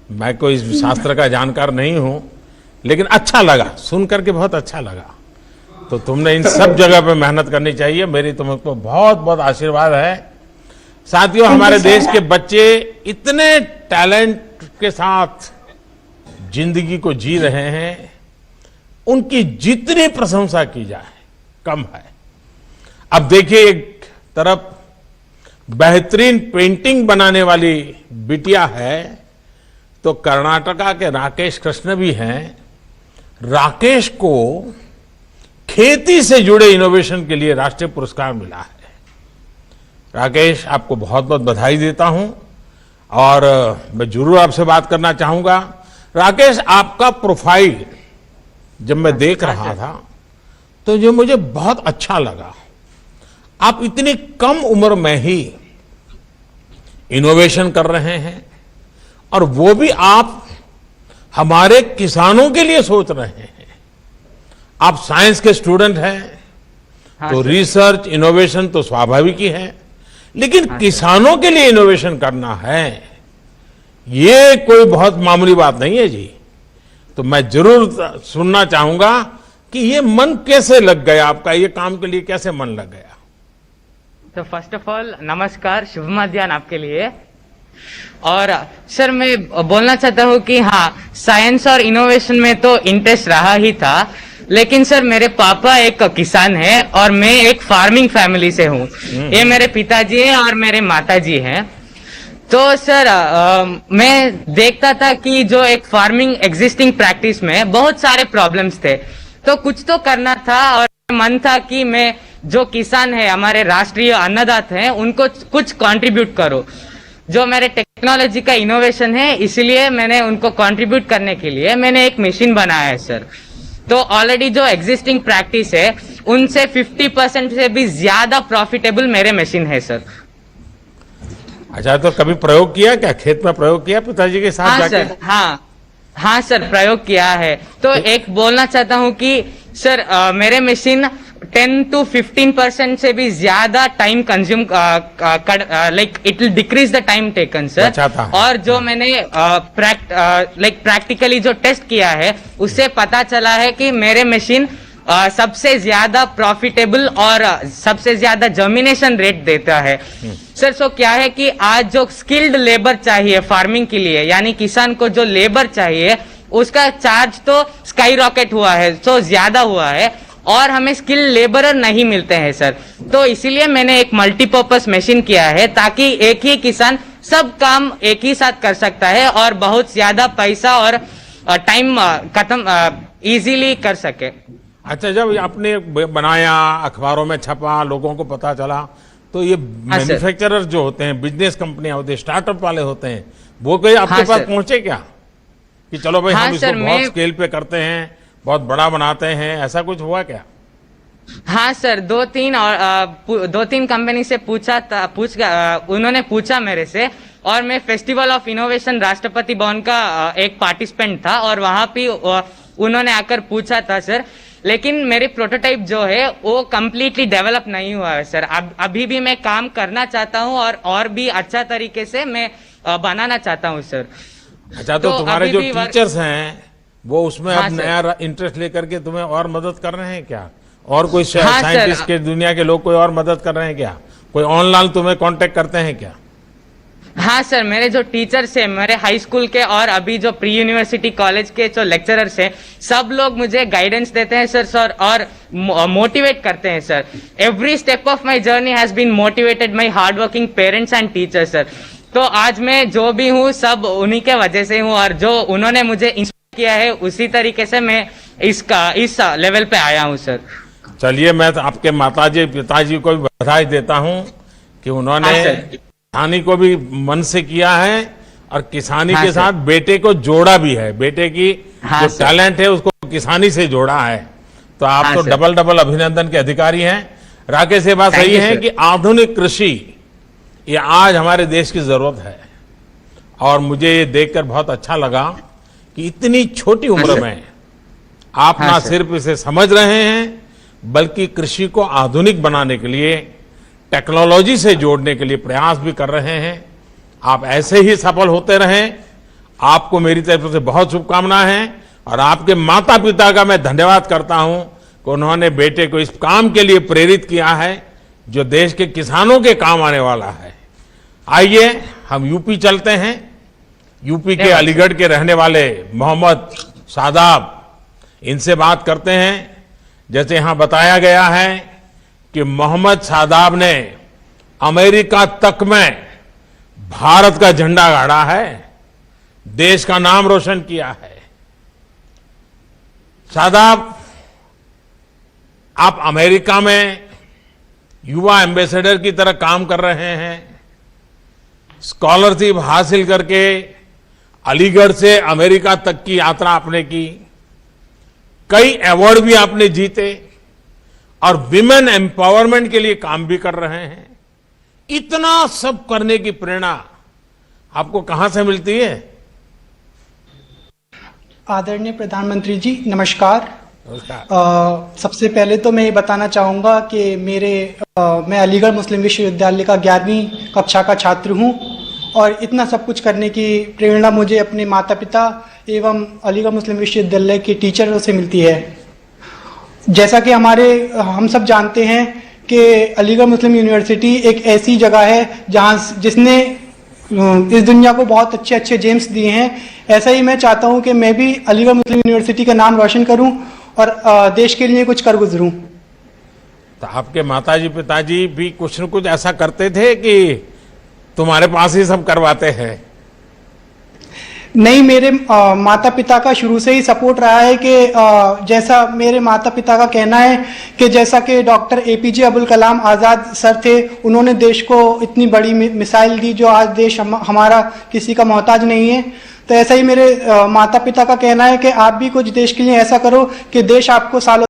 मैं कोई शास्त्र का जानकार नहीं हूं, लेकिन अच्छा लगा, सुन करके बहुत अच्छा लगा। तो तुमने इन सब जगह पे मेहनत करनी चाहिए, मेरी तुमको बहुत बहुत आशीर्वाद है। साथियों, हमारे देश के बच्चे इतने टैलेंट के साथ जिंदगी को जी रहे हैं, उनकी जितनी प्रशंसा की जाए कम है। अब देखिए, एक तरफ बेहतरीन पेंटिंग बनाने वाली बिटिया है, तो कर्नाटका के राकेश कृष्ण भी हैं। राकेश को खेती से जुड़े इनोवेशन के लिए राष्ट्रीय पुरस्कार मिला है। राकेश, आपको बहुत बहुत बधाई देता हूं और मैं जरूर आपसे बात करना चाहूंगा। राकेश, आपका प्रोफाइल जब मैं देख रहा था तो जो मुझे बहुत अच्छा लगा, आप इतनी कम उम्र में ही इनोवेशन कर रहे हैं और वो भी आप हमारे किसानों के लिए सोच रहे हैं। आप साइंस के स्टूडेंट हैं, तो रिसर्च इनोवेशन तो स्वाभाविक ही है, लेकिन किसानों के लिए इनोवेशन करना है, ये कोई बहुत मामूली बात नहीं है जी। तो मैं जरूर सुनना चाहूंगा कि ये मन कैसे लग गया आपका, ये काम के लिए कैसे मन लग गया। तो फर्स्ट ऑफ ऑल नमस्कार, शुभ मध्याह्न आपके लिए। और सर, मैं बोलना चाहता हूँ कि हाँ, साइंस और इनोवेशन में तो इंटरेस्ट रहा ही था, लेकिन सर मेरे पापा एक किसान हैं और मैं एक फार्मिंग फैमिली से हूँ। ये मेरे पिताजी हैं और मेरे माताजी हैं। तो सर मैं देखता था कि जो एक फार्मिंग एग्जिस्टिंग प्रैक्टिस में बहुत सारे प्रॉब्लम्स थे, तो कुछ तो करना था और मन था कि मैं जो किसान है, हमारे राष्ट्रीय अन्नदाता हैं, उनको कुछ कंट्रीब्यूट करो। जो मेरे टेक्नोलॉजी का इनोवेशन है, इसलिए मैंने उनको कंट्रीब्यूट करने के लिए मैंने एक मशीन बनाया है सर। तो ऑलरेडी जो एग्जिस्टिंग प्रैक्टिस है, उनसे 50% से भी ज्यादा प्रॉफिटेबल मेरे मशीन है सर। अच्छा, तो कभी प्रयोग किया क्या, खेत में प्रयोग किया पिताजी के साथ जाके? सर, हाँ सर, प्रयोग किया है। तो एक बोलना चाहता हूँ कि सर मेरे मशीन 10 to 15% से भी ज्यादा time consume, like it will decrease the time taken sir. और जो मैंने प्रैक्टिकली जो टेस्ट किया है, उससे पता चला है कि मेरे मशीन सबसे ज्यादा प्रॉफिटेबल और सबसे ज्यादा जर्मिनेशन रेट देता है सर। सो क्या है कि आज जो स्किल्ड लेबर चाहिए फार्मिंग के लिए, यानी किसान को जो लेबर चाहिए, उसका चार्ज तो स्काई रॉकेट हुआ है, सो ज्यादा हुआ है और हमें स्किल लेबरर नहीं मिलते हैं सर। तो इसीलिए मैंने एक मल्टीपर्पस मशीन किया है, ताकि एक ही किसान सब काम एक ही साथ कर सकता है और बहुत ज्यादा पैसा और टाइम इजीली कर सके। अच्छा, जब आपने बनाया, अखबारों में छपा, लोगों को पता चला, तो ये मैन्युफैक्चरर जो होते हैं, बिजनेस कंपनियां होती है, स्टार्टअप वाले होते हैं, वो कोई आपके पास पहुंचे क्या कि चलो भाई हम इसको बहुत स्केल पे करते हैं, बहुत बड़ा बनाते हैं, ऐसा कुछ हुआ क्या? हाँ सर, दो तीन कंपनी से उन्होंने पूछा मेरे से, और मैं festival of innovation Rashtrapati Bhavan का एक पार्टिसिपेंट था और वहां पे उन्होंने आकर पूछा था सर। लेकिन मेरी प्रोटोटाइप जो है वो कंप्लीटली डेवलप नहीं हुआ है सर। अभी भी मैं काम करना चाहता हूँ और भी अच्छा तरीके से मैं बनाना चाहता हूँ सर। अच्छा, तो तुम्हारे जो टीचर्स हैं वो उसमें अब नया इंटरेस्ट लेकर के तुम्हें और मदद कर रहे हैं क्या? और कोई साइंटिस्ट के दुनिया के लोग कोई और मदद कर रहे हैं क्या? कोई ऑनलाइन तुम्हें कांटेक्ट करते हैं क्या? हाँ सर, मेरे जो टीचर्स हैं, मेरे हाई स्कूल के और अभी जो प्री यूनिवर्सिटी कॉलेज के जो लेक्चरर्स हैं, सब लोग मुझे गाइडेंस देते हैं सर और मोटिवेट करते हैं sir. Every step of my journey has been motivated my hard working parents and teachers sir. तो आज मैं जो भी हूँ सब उन्हीं के वजह से हूँ, और जो उन्होंने मुझे इंस्पायर किया है उसी तरीके से मैं इस लेवल पे आया हूँ सर। चलिए, मैं तो आपके माताजी पिताजी को भी बधाई देता हूँ कि उन्होंने किसानी को भी मन से किया है और किसानी के साथ बेटे को जोड़ा भी है। बेटे की जो टैलेंट है उसको किसानी से जोड़ा है। तो आप तो डबल अभिनंदन के अधिकारी हैं। राकेश, ये बात सही है कि आधुनिक कृषि ये आज हमारे देश की जरूरत है, और मुझे ये देखकर बहुत अच्छा लगा कि इतनी छोटी उम्र में आप ना सिर्फ इसे समझ रहे हैं, बल्कि कृषि को आधुनिक बनाने के लिए, टेक्नोलॉजी से जोड़ने के लिए प्रयास भी कर रहे हैं। आप ऐसे ही सफल होते रहें आपको मेरी तरफ से बहुत शुभकामनाएं हैं और आपके माता पिता का मैं धन्यवाद करता हूं कि उन्होंने बेटे को इस काम के लिए प्रेरित किया है जो देश के किसानों के काम आने वाला है। आइए हम यूपी चलते हैं। यूपी के अलीगढ़ के रहने वाले मोहम्मद शादाब, इनसे बात करते हैं। जैसे यहां बताया गया है कि मोहम्मद शादाब ने अमेरिका तक में भारत का झंडा गाड़ा है, देश का नाम रोशन किया है। शादाब, आप अमेरिका में युवा एम्बेसडर की तरह काम कर रहे हैं। स्कॉलरशिप हासिल करके अलीगढ़ से अमेरिका तक की यात्रा आपने की, कई अवार्ड भी आपने जीते और विमेन एम्पावरमेंट के लिए काम भी कर रहे हैं। इतना सब करने की प्रेरणा आपको कहां से मिलती है? आदरणीय प्रधानमंत्री जी, नमस्कार। नमस्कार। सबसे पहले तो मैं ये बताना चाहूँगा कि मैं अलीगढ़ मुस्लिम विश्वविद्यालय का 11वीं कक्षा का छात्र हूँ और इतना सब कुछ करने की प्रेरणा मुझे अपने माता पिता एवं अलीगढ़ मुस्लिम विश्वविद्यालय के टीचरों से मिलती है। जैसा कि हम सब जानते हैं कि अलीगढ़ मुस्लिम यूनिवर्सिटी एक ऐसी जगह है जिसने इस दुनिया को बहुत अच्छे अच्छे जेम्स दिए हैं। ऐसा ही मैं चाहता हूं कि मैं भी अलीगढ़ मुस्लिम यूनिवर्सिटी का नाम रोशन करूं और देश के लिए कुछ कर गुजरूं। तो आपके माताजी पिताजी भी कुछ न कुछ ऐसा करते थे कि तुम्हारे पास ही सब करवाते हैं? नहीं, मेरे माता पिता का शुरू से ही सपोर्ट रहा है कि जैसा मेरे माता पिता का कहना है कि जैसा कि doctor APJ Abdul Kalam Azad sir थे, उन्होंने देश को इतनी बड़ी मिसाइल दी जो आज देश हमारा किसी का मोहताज नहीं है। तो ऐसा ही मेरे माता पिता का कहना है कि आप भी कुछ देश के लिए ऐसा करो कि देश आपको सालों